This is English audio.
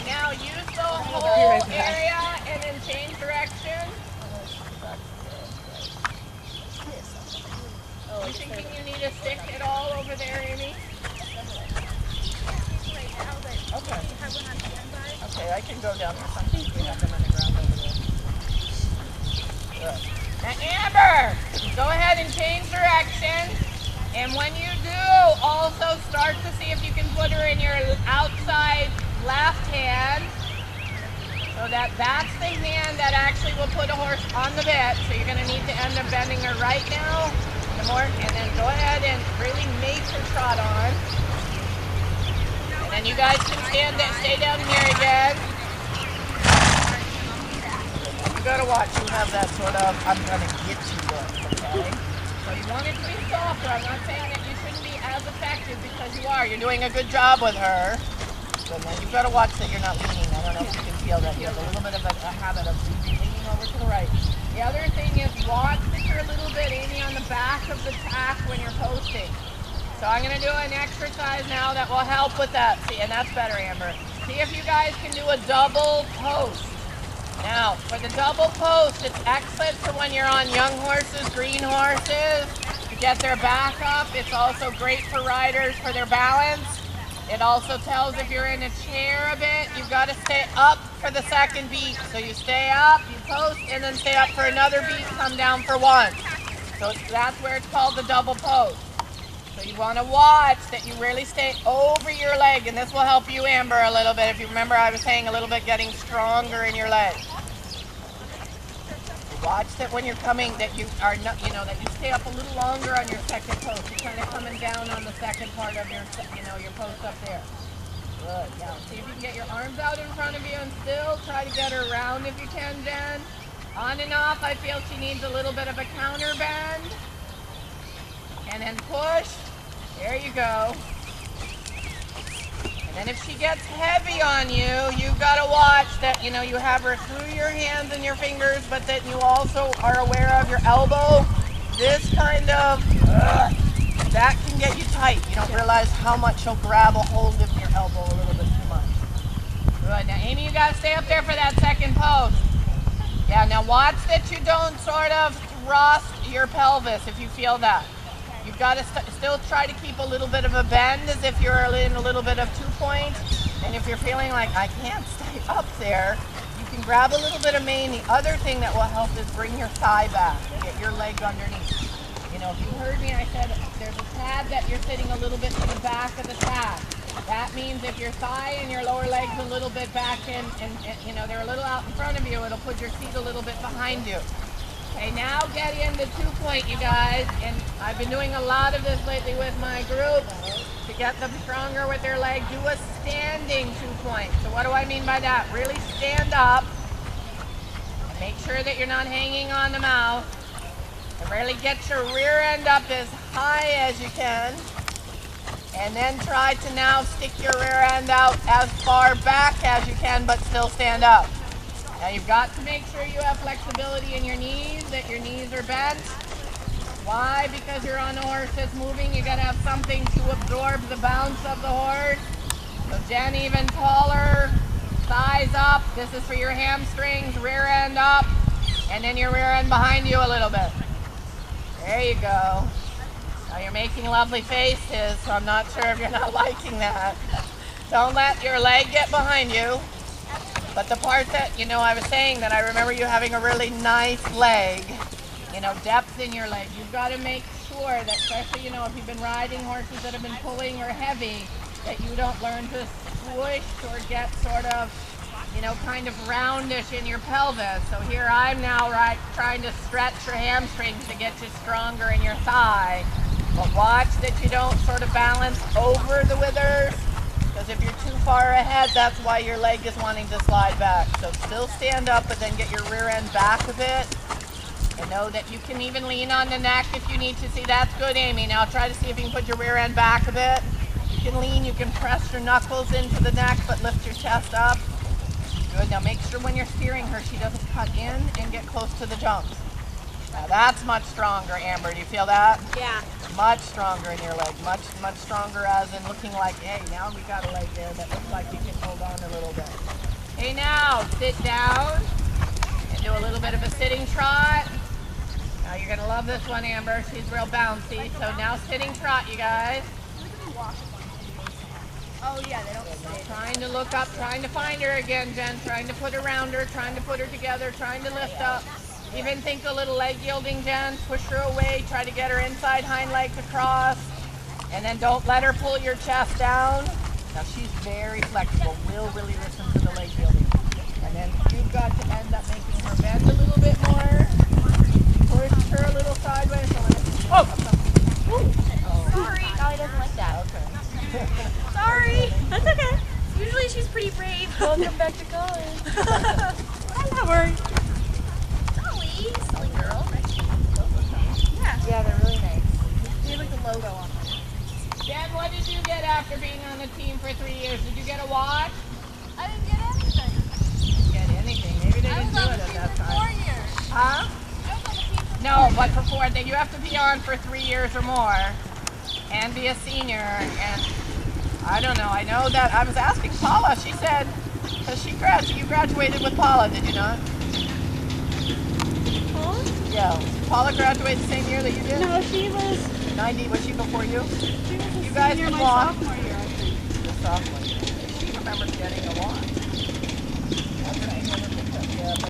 Now use the whole area and then change direction. You thinking you need a stick at all over there, Amy? Okay. Okay, I can go down there. Sometimes we have them on the ground over there. Good. Now, Amber, go ahead and change direction. And when you do, also start to see if you can put her in your outside left hand. So that's the hand that actually will put a horse on the bit. So you're going to need to end up bending her right now. And then go ahead and really make her trot on. And then you guys can stay down here again. You gotta watch, you have that sort of, I'm gonna get you look, okay? So you want it to be softer. I'm not saying that you shouldn't be as effective because you are. You're doing a good job with her. But then you've got to watch that you're not leaning. I don't know if you can feel that. You have a little bit of a habit of leaning over to the right. The other thing is watch that you're a little bit, Amy, on the back of the tack when you're posting. So I'm going to do an exercise now that will help with that. See, and that's better, Amber. See if you guys can do a double post. Now, for the double post, it's excellent for when you're on young horses, green horses, to get their back up. It's also great for riders for their balance. It also tells if you're in a chair a bit, you've got to stay up for the second beat. So you stay up, you post, and then stay up for another beat, come down for one. So that's where it's called the double post. So you want to watch that you really stay over your leg, and this will help you, Amber, a little bit. If you remember, I was saying a little bit getting stronger in your leg. Watch that when you're coming, that you are not, that you stay up a little longer on your second post. You're kind of coming down on the second part of your, your post up there. Good. Now, see if you can get your arms out in front of you and still try to get her around if you can, Jen. On and off, I feel she needs a little bit of a counter bend. And then push. There you go. And if she gets heavy on you, you've got to watch that, you have her through your hands and your fingers, but that you also are aware of your elbow. This kind of, that can get you tight. You don't realize how much she'll grab a hold of your elbow a little bit too much. Good. Now, Amy, you got to stay up there for that second post. Yeah, now watch that you don't sort of thrust your pelvis if you feel that. You've got to still try to keep a little bit of a bend as if you're in a little bit of 2-point. And if you're feeling like I can't stay up there, you can grab a little bit of mane. The other thing that will help is bring your thigh back and get your leg underneath. If you heard me, I said there's a pad that you're sitting a little bit to the back of the pad. That means if your thigh and your lower leg's a little bit back in, and they're a little out in front of you, it'll put your seat a little bit behind you. Okay, now get into 2-point, you guys, and I've been doing a lot of this lately with my group to get them stronger with their leg. Do a standing 2-point. So what do I mean by that? Really stand up, and make sure that you're not hanging on the mouth, and really get your rear end up as high as you can, and then try to now stick your rear end out as far back as you can, but still stand up. Now you've got to make sure you have flexibility in your knees, that your knees are bent. Why? Because you're on a horse that's moving. You got to have something to absorb the bounce of the horse. So Jen, even taller, thighs up. This is for your hamstrings, rear end up, and then your rear end behind you a little bit. There you go. Now you're making lovely faces, so I'm not sure if you're not liking that. Don't let your leg get behind you. But the part that, I was saying that I remember you having a really nice leg, depth in your leg. You've got to make sure that, especially, if you've been riding horses that have been pulling or heavy, that you don't learn to squish or get sort of, kind of roundish in your pelvis. So here I'm now trying to stretch your hamstrings to get you stronger in your thigh. But watch that you don't sort of balance over the withers. Because if you're too far ahead, that's why your leg is wanting to slide back. So still stand up, but then get your rear end back a bit. And know that you can even lean on the neck if you need to. See, that's good, Amy. Now try to see if you can put your rear end back a bit. You can lean, you can press your knuckles into the neck, but lift your chest up. Good. Now make sure when you're steering her, she doesn't cut in and get close to the jumps. Now that's much stronger, Amber. Do you feel that? Yeah. Much stronger in your leg. Much stronger as in looking like, hey, now we got a leg there that looks like you can hold on a little bit. Hey, now sit down and do a little bit of a sitting trot. Now you're going to love this one, Amber. She's real bouncy. So now sitting trot, you guys. Oh yeah, they don't stay. Trying to look up, trying to find her again, Jen. Trying to put her around her, trying to put her together, trying to lift up. Even think a little leg yielding, Jen. Push her away. Try to get her inside hind legs across. And then don't let her pull your chest down. Now she's very flexible. Will really listen to the leg yielding. And then you've got to end up making her bend a little bit more. Push her a little sideways. Oh! Sorry. Dolly doesn't like that. Okay. Sorry. That's okay. Usually she's pretty brave. Welcome back to college. I'm not worried. Dolly, silly girl. Yeah. Yeah, they're really nice. They have like a logo on them. Jen, what did you get after being on the team for 3 years? Did you get a watch? I didn't get anything. Didn't get anything. Maybe they didn't do it at that time. 4 years. Huh? I was on the team for No, but for 4, you have to be on for 3 years or more and be a senior. And I don't know. I know that I was asking Paula. She said, because you graduated with Paula, did you not? Huh? Yeah. Paula graduated the same year that you did? No, she was 90. Was she before you? she was You guys senior can my walk. sophomore year, I think. The sophomore year. She remembers getting a watch. Okay.